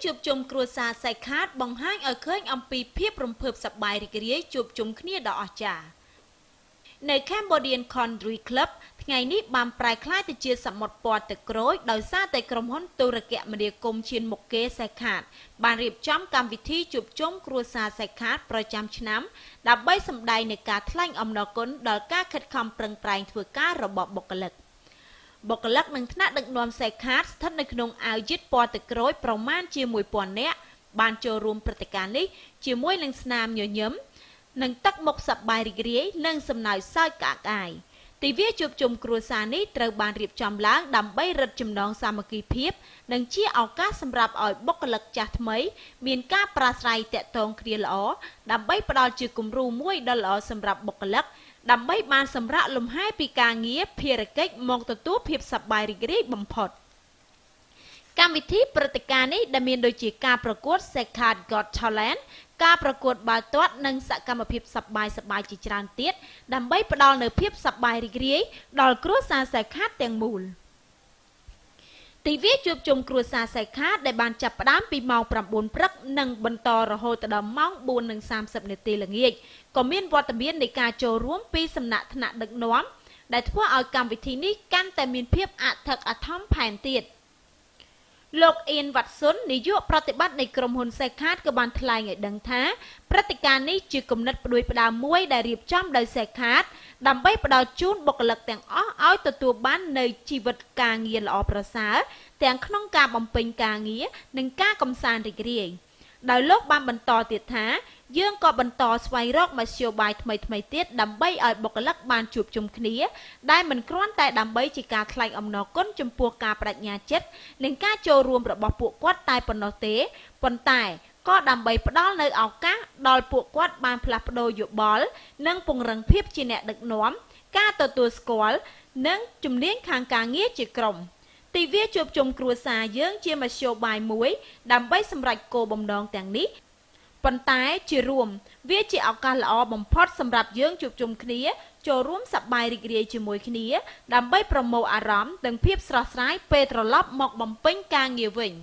ជួបជុំគ្រួសារសាច់ខាតបង្ហាញឲ្យឃើញអំពីភាពរំភើបសប្បាយរីករាយជួបជុំគ្នាដ៏អស្ចារ្យនៅ Cambodian Country Club ថ្ងៃនេះបានប្រែក្លាយទៅជាសមុទ្រពណ៌ទឹកក្រូចដោយសារតែក្រុមហ៊ុនទូរគមនាគមន៍ឈានមុខគេសាច់ខាតបានរៀបចំកម្មវិធីជួបជុំគ្រួសារសាច់ខាតប្រចាំឆ្នាំដើម្បីសម្ដែងនៃការថ្លែងអំណរគុណដល់ការខិតខំប្រឹងប្រែងធ្វើការរបស់បុគ្គលិកនិងថ្នាក់ដឹកនាំសាច់ខាតស្ថិតនៅក្នុងអាវយឺតពណ៌ទឹកក្រូចប្រមាណជា 1000 នាក់បានចូលរួមព្រឹត្តិការណ៍នេះជាមួយនឹងស្នាមញញឹមនិងទឹកមុខសប្បាយរីករាយនិងសំណើចសើចក្អាកក្អាយទិវាជួបជុំគ្រួសារនេះត្រូវបានរៀបចំឡើងដើម្បីរឹតចំណងសាមគ្គីភាពនិងជាឱកាសសម្រាប់ឲ្យបុគ្គលិកចាស់ថ្មីមានការប្រាស្រ័យទាក់ទងគ្នាល្អដើម្បីផ្ដល់ជាគំរូមួយដ៏ល្អសម្រាប់បុគ្គលិកដើម្បីបានសម្រាកលំហែពីការងារភារកិច្ចមកទទួលភាពសប្បាយរីករាយបំផុតកម្មវិធីព្រឹត្តិការណ៍នេះដែលមានដូចជាការប្រកួត Sekhat Got Talent ការប្រកួតបាល់ទាត់និងសកម្មភាពសប្បាយៗជាច្រើនទៀតដើម្បីផ្ដល់នូវភាពសប្បាយរីករាយដល់គ្រួសារសាច់ខាតទាំងមូលទិវាជួបជុំគ្រួសារសាច់ខាតដែលបានចាប់ផ្ដើមពីម៉ោង 9 ព្រឹកនិងបន្តរហូតដល់ម៉ោង 4:30 នាទីល្ងាចក៏មានវត្តមាននៃការចូលរួមពីសំណាក់ថ្នាក់ដឹកនាំដែលធ្វើឲ្យកម្មវិធីនេះកាន់តែមានភាពអធិកអធមផែនទៀតលោកអ៊ីនវ៉ាត់សុននាយកប្រតិបត្តិនៃក្រុមហ៊ុនសេខាតក៏បានថ្លែងឲ្យដឹងថាព្រឹត្តិការណ៍នេះជាគំនិតផ្ដួចផ្ដើមមួយដែលរៀបចំដោយសេខាតដើម្បីផ្ដល់ជូនបុគ្គលិកទាំងអស់ឲ្យទទួលបាននូវជីវិតការងារល្អប្រសើរទាំងក្នុងការបំពេញការងារនិងការកំសាន្តរីករាយដោយលោកបានបន្តទៀតថាយើងក៏បន្តស្វែងរកមធ្យោបាយថ្មីៗទៀតដើម្បីឲ្យបុគ្គលិកបានជួបជុំគ្នាដែលមិនគ្រាន់តែដើម្បីជាការថ្លែងអំណរគុណចំពោះការបដិញ្ញាចិត្តនិងការចូលរួមរបស់ពួកគាត់តែប៉ុណ្ណោះទេប៉ុន្តែក៏ដើម្បីផ្ដល់នូវឱកាសដល់ពួកគាត់បានផ្លាស់ប្ដូរយោបល់និងពង្រឹងភាពជាអ្នកដឹកនាំការទទួលស្គាល់និងជំនាញខាងការងារជាក្រុមទិវាជួបជុំគ្រួសារយើងជាមធ្យោបាយមួយដើម្បីសម្រេចគោលបំណងទាំងនេះប៉ុន្តែជារួមវាជាឱកាសល្អបំផុតសម្រាប់យើងជួបជុំគ្នាចូលរួមសប្បាយរីករាយជាមួយគ្នាដើម្បីប្រមូលអារម្មណ៍និងភាពស្រស់ស្រាយពេលត្រឡប់មកបំពេញការងារវិញ